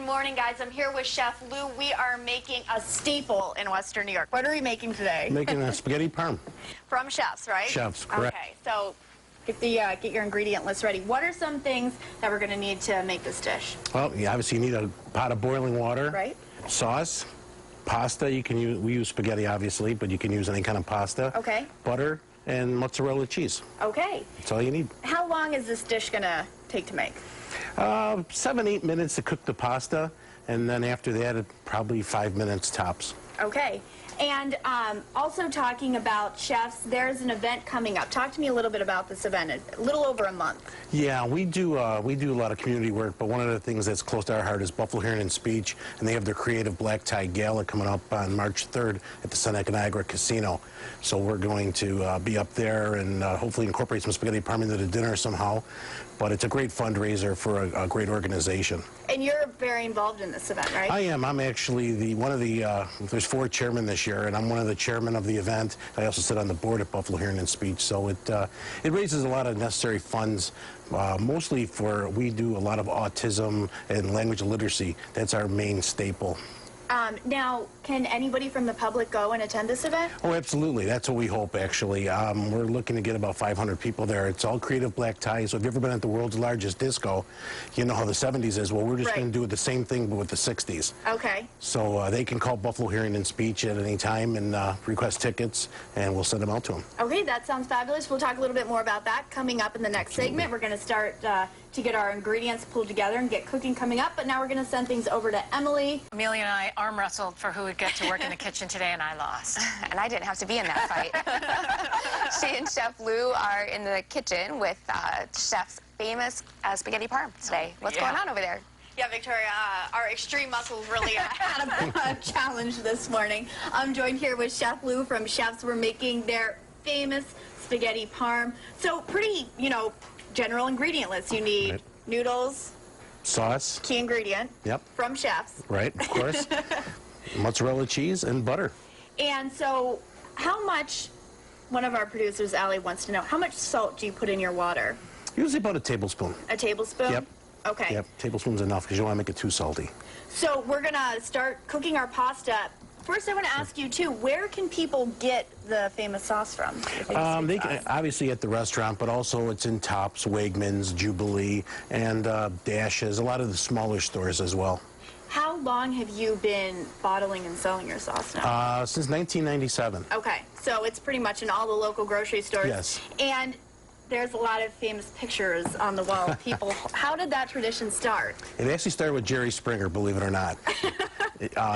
morning, guys. I'm here with Chef Lou. We are making a staple in Western New York. What are we making today? Making a spaghetti parm. From Chef's, right? Chef's, correct. Okay, so get your ingredient list ready. What are some things that we're going to need to make this dish? Well, obviously you need a pot of boiling water. Right. Sauce, pasta. You can use, we use spaghetti obviously, but you can use any kind of pasta. Okay. Butter and mozzarella cheese. Okay. That's all you need. How long is this dish going to take to make? 7-8 minutes to cook the pasta, and then after that, probably 5 minutes tops. Okay. And also talking about Chefs, there's an event coming up. Talk to me a little bit about this event. A little over a month. Yeah, we do a lot of community work, but one of the things that's close to our heart is Buffalo Hearing and Speech, and they have their Creative Black Tie Gala coming up on March 3rd at the Seneca Niagara Casino. So we're going to be up there and hopefully incorporate some spaghetti parm into the dinner somehow. But it's a great fundraiser for a great organization. And you're very involved in this event, right? I am. I'm actually one of the, there's 4 chairmen this year, and I'm one of the chairmen of the event. I also sit on the board at Buffalo Hearing and Speech, so it raises a lot of necessary funds, mostly we do a lot of autism and language literacy. That's our main staple. Now, can anybody from the public go and attend this event? Oh, absolutely. That's what we hope, actually. We're looking to get about 500 people there. It's all creative black ties. So if you've ever been at the world's largest disco, you know how the 70s is. Well, we're just going to do the same thing, but with the 60s. Okay. So they can call Buffalo Hearing and Speech at any time and request tickets, and we'll send them out to them. Okay, that sounds fabulous. We'll talk a little bit more about that coming up in the next segment. We're going to start to get our ingredients pulled together and get cooking coming up, but now we're going to send things over to Emily. Amelia and I arm wrestled for who would get to work in the kitchen today, and I lost. And I didn't have to be in that fight. She and Chef Lou are in the kitchen with Chef's famous spaghetti parm today. What's going on over there? Yeah, Victoria, our extreme muscles really had a challenge this morning. I'm joined here with Chef Lou from Chef's. We're making their famous spaghetti parm. So pretty, general ingredient list. You need noodles, sauce, key ingredient. Yep. From Chef's. Right, of course. Mozzarella cheese and butter. And so, how much? One of our producers, Allie, wants to know how much salt do you put in your water? Usually about a tablespoon. A tablespoon. Yep. Okay. Yep. Tablespoon's enough because you don't want to make it too salty. So we're gonna start cooking our pasta. First, I want to ask you, too, where can people get the famous sauce from? They can, obviously at the restaurant, but also it's in Tops, Wegmans, Jubilee, and Dashes, a lot of the smaller stores as well. How long have you been bottling and selling your sauce now? Since 1997. Okay, so it's pretty much in all the local grocery stores. Yes. And there's a lot of famous pictures on the wall of people. How did that tradition start? It actually started with Jerry Springer, believe it or not.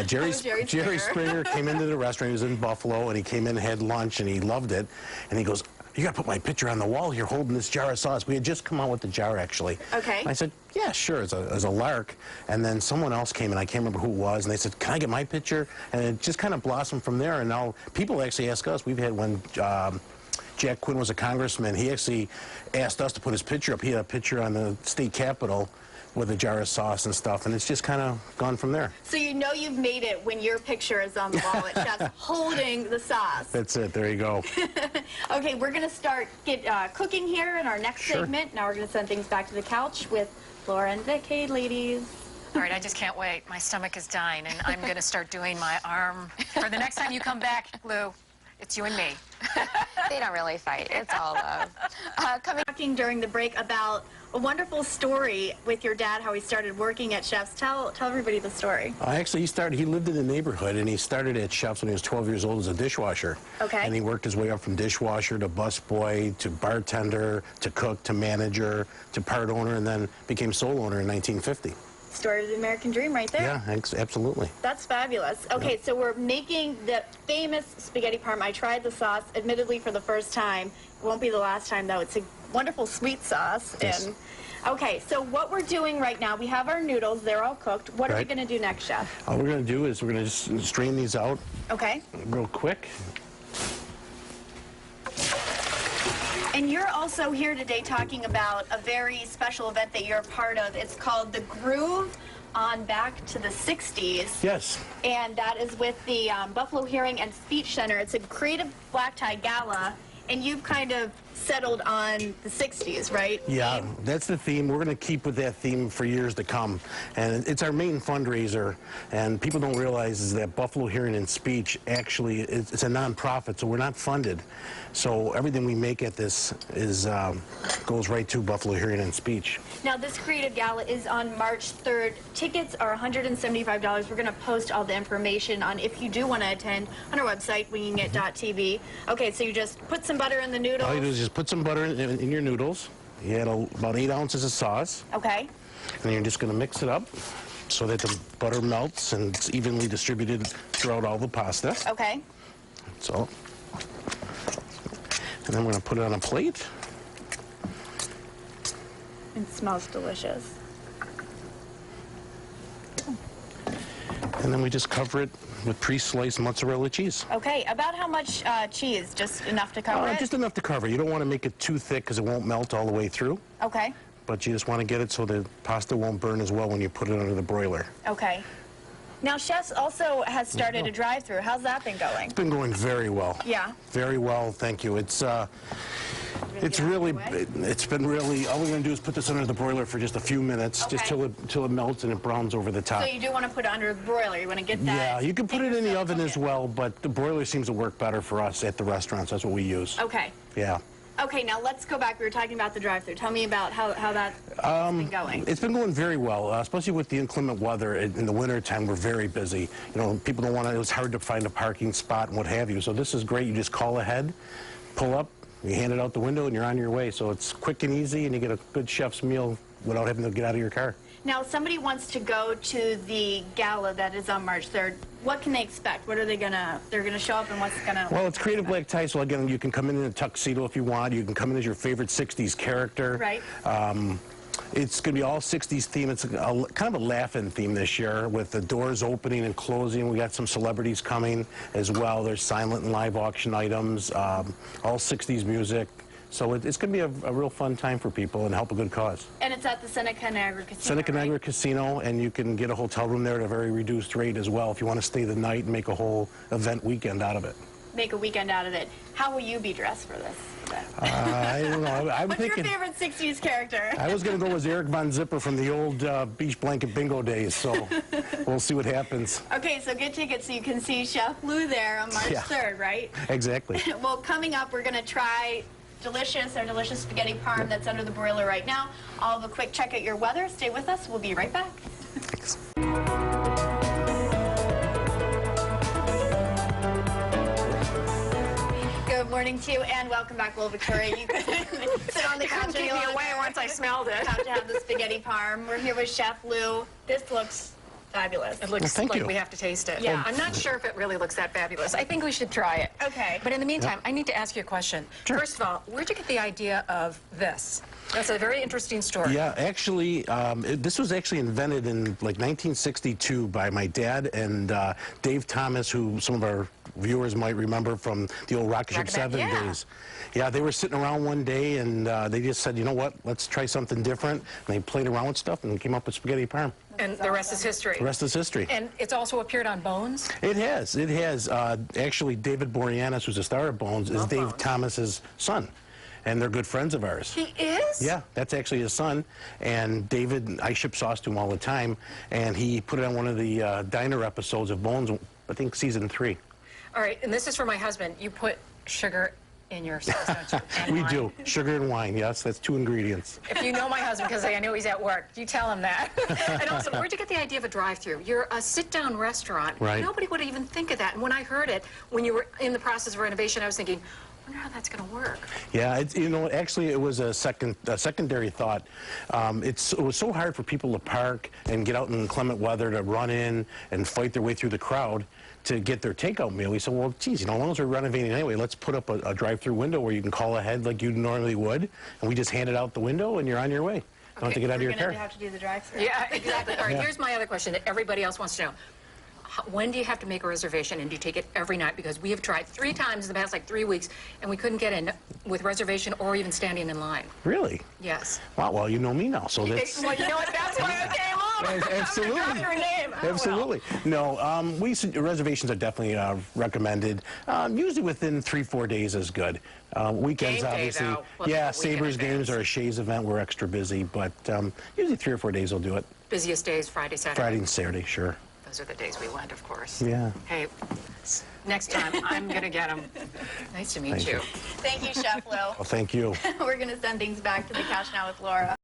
Jerry Springer came into the restaurant. He was in Buffalo, and he came in and had lunch, and he loved it. And he goes, "You got to put my picture on the wall here holding this jar of sauce." We had just come out with the jar, actually. Okay. And I said, "Yeah, sure," as a lark. And then someone else came, and I can't remember who it was, and they said, "Can I get my picture?" And it just kind of blossomed from there, and now people actually ask us. We've had one... Jack Quinn was a congressman. He actually asked us to put his picture up. He had a picture on the state capitol with a jar of sauce and stuff, and it's just kind of gone from there. So you know you've made it when your picture is on the wall at Chef's holding the sauce. That's it. There you go. Okay, we're going to start cooking here in our next segment. Now we're going to send things back to the couch with Laura and Vic. Hey, ladies. All right, I just can't wait. My stomach is dying, and I'm going to start doing my arm. For the next time you come back, Lou, it's you and me. They don't really fight. It's all love. Talking during the break about a wonderful story with your dad, how he started working at Chef's. Tell everybody the story. Actually, he lived in the neighborhood, and he started at Chef's when he was 12 years old as a dishwasher. Okay. And he worked his way up from dishwasher to busboy to bartender to cook to manager to part owner, and then became sole owner in 1950. Story of the American dream right there. Yeah, absolutely. That's fabulous. Okay, so we're making the famous spaghetti parm. I tried the sauce, admittedly, for the first time. It won't be the last time, though. It's a wonderful sweet sauce. Yes. And okay, so what we're doing right now, we have our noodles. They're all cooked. What are we going to do next, Chef? All we're going to do is we're going to just strain these out. Okay. Real quick. And you're also here today talking about a very special event that you're a part of. It's called The Groove on Back to the 60s. Yes. And that is with the Buffalo Hearing and Speech Center. It's a creative black tie gala, and you've kind of settled on the 60s, right? Yeah, that's the theme. We're going to keep with that theme for years to come. And it's our main fundraiser. And people don't realize is that Buffalo Hearing and Speech actually, it's a nonprofit, so we're not funded. So everything we make at this is goes right to Buffalo Hearing and Speech. Now, this Creative Gala is on March 3rd. Tickets are $175. We're going to post all the information on if you do want to attend on our website, wingingit.tv. Okay, so you just put some butter in the noodles. All you do is just put some butter in your noodles. You add about 8 ounces of sauce. Okay. And you're just going to mix it up so that the butter melts and it's evenly distributed throughout all the pasta. Okay. So, and then we're going to put it on a plate. It smells delicious. And then we just cover it with pre-sliced mozzarella cheese. Okay, about how much cheese? Just enough to cover it? Just enough to cover. You don't want to make it too thick because it won't melt all the way through. Okay. But you just want to get it so the pasta won't burn as well when you put it under the broiler. Okay. Now, Chefs also has started a drive-through. How's that been going? It's been going very well. Yeah. Very well, thank you. It's really, it's been really, all we're going to do is put this under the broiler for just a few minutes, just till it melts and it browns over the top. So you do want to put it under the broiler. You want to get that? Yeah, you can put it in the oven as well, but the broiler seems to work better for us at the restaurants. That's what we use. Okay. Yeah. Okay, now let's go back. We were talking about the drive-thru. Tell me about how that's been going. It's been going very well, especially with the inclement weather. In the winter time, we're very busy. You know, people don't want to, it was hard to find a parking spot and what have you. So this is great. You just call ahead, pull up, you hand it out the window, and you're on your way. So it's quick and easy, and you get a good chef's meal without having to get out of your car. Now, if somebody wants to go to the gala that is on March 3rd, what can they expect? What are they they're gonna show up and what's gonna... Well, it's Creative Black Tie, so again, you can come in a tuxedo if you want. You can come in as your favorite 60s character. Right. It's going to be all 60s theme. It's kind of a laugh-in theme this year with the doors opening and closing. We got some celebrities coming as well. There's silent and live auction items, all 60s music. So it's going to be a real fun time for people and help a good cause. And it's at the Seneca Niagara Casino, Seneca right? Niagara Casino, and you can get a hotel room there at a very reduced rate as well if you want to stay the night and make a whole event weekend out of it. Make a weekend out of it. How will you be dressed for this event? I don't know. I'm What's thinking, your favorite 60s character? I was going to go as Eric Von Zipper from the old beach blanket bingo days, so we'll see what happens. Okay, so get tickets so you can see Chef Lou there on March 3rd, right? Exactly. Well, coming up, we're going to try our delicious spaghetti parm that's under the broiler right now. I'll have a quick check at your weather. Stay with us. We'll be right back. Thanks. Good morning to you, and welcome back, Will Victoria. You can sit on the couch Couldn't keep me away once I smelled it. Have to have the spaghetti parm. We're here with Chef Lou. This looks fabulous. It looks thank like you. we have to taste it. Yeah. I'm not sure if it really looks that fabulous. I think we should try it. Okay. But in the meantime, I need to ask you a question. Sure. First of all, where'd you get the idea of this? That's a very interesting story. Yeah, actually, this was actually invented in like 1962 by my dad and Dave Thomas, who some of our viewers might remember from the old Rocket Ship 7 days. Yeah, they were sitting around one day and they just said, you know what, let's try something different. And they played around with stuff and came up with spaghetti parm. And the rest is history. The rest is history. And it's also appeared on Bones? It has. It has. Actually, David Boreanaz, who's the star of Bones, is Dave Bones. Thomas's son. And they're good friends of ours. He is? Yeah, that's actually his son. And David, I ship sauce to him all the time. And he put it on one of the diner episodes of Bones, I think season 3. All right, and this is for my husband. You put sugar in your sauce, don't you? And We wine. do. Sugar and wine, yes. That's 2 ingredients. If you know my husband, because I know he's at work, you tell him that. And also, where'd you get the idea of a drive-thru? You're a sit-down restaurant. Right. Nobody would even think of that. And when I heard it, when you were in the process of renovation, I was thinking, I wonder how that's going to work. Yeah, you know, actually it was a secondary thought. It was so hard for people to park and get out in inclement weather to run in and fight their way through the crowd to get their takeout meal. We said, well, geez, you know, as long as we're renovating anyway, let's put up a drive-through window where you can call ahead like you normally would, and we just hand it out the window and you're on your way. Don't have to get out of your We're car. going to have to do the drive-thru. Yeah, exactly. All right, here's my other question that everybody else wants to know. When do you have to make a reservation, and do you take it every night? Because we have tried 3 times in the past, like 3 weeks, and we couldn't get in with reservation or even standing in line. Really? Yes. Wow, well, you know me now, so that's... Well, you know what? That's why I came on. Absolutely. Your name. I will. Absolutely. No, reservations are definitely recommended. Usually within 3-4 days is good. Weekends, Game day, obviously. though. Let's Yeah, go weekend Sabres games advance. or a Shays event, we're extra busy, but usually 3 or 4 days will do it. Busiest days, Friday, Saturday. Friday and Saturday, sure. Those are the days we went, of course. Yeah. Hey, next time I'm going to get them. Nice to meet Thank you. you. Thank you, Chef Lou. Well, thank you. We're going to send things back to the couch now with Laura.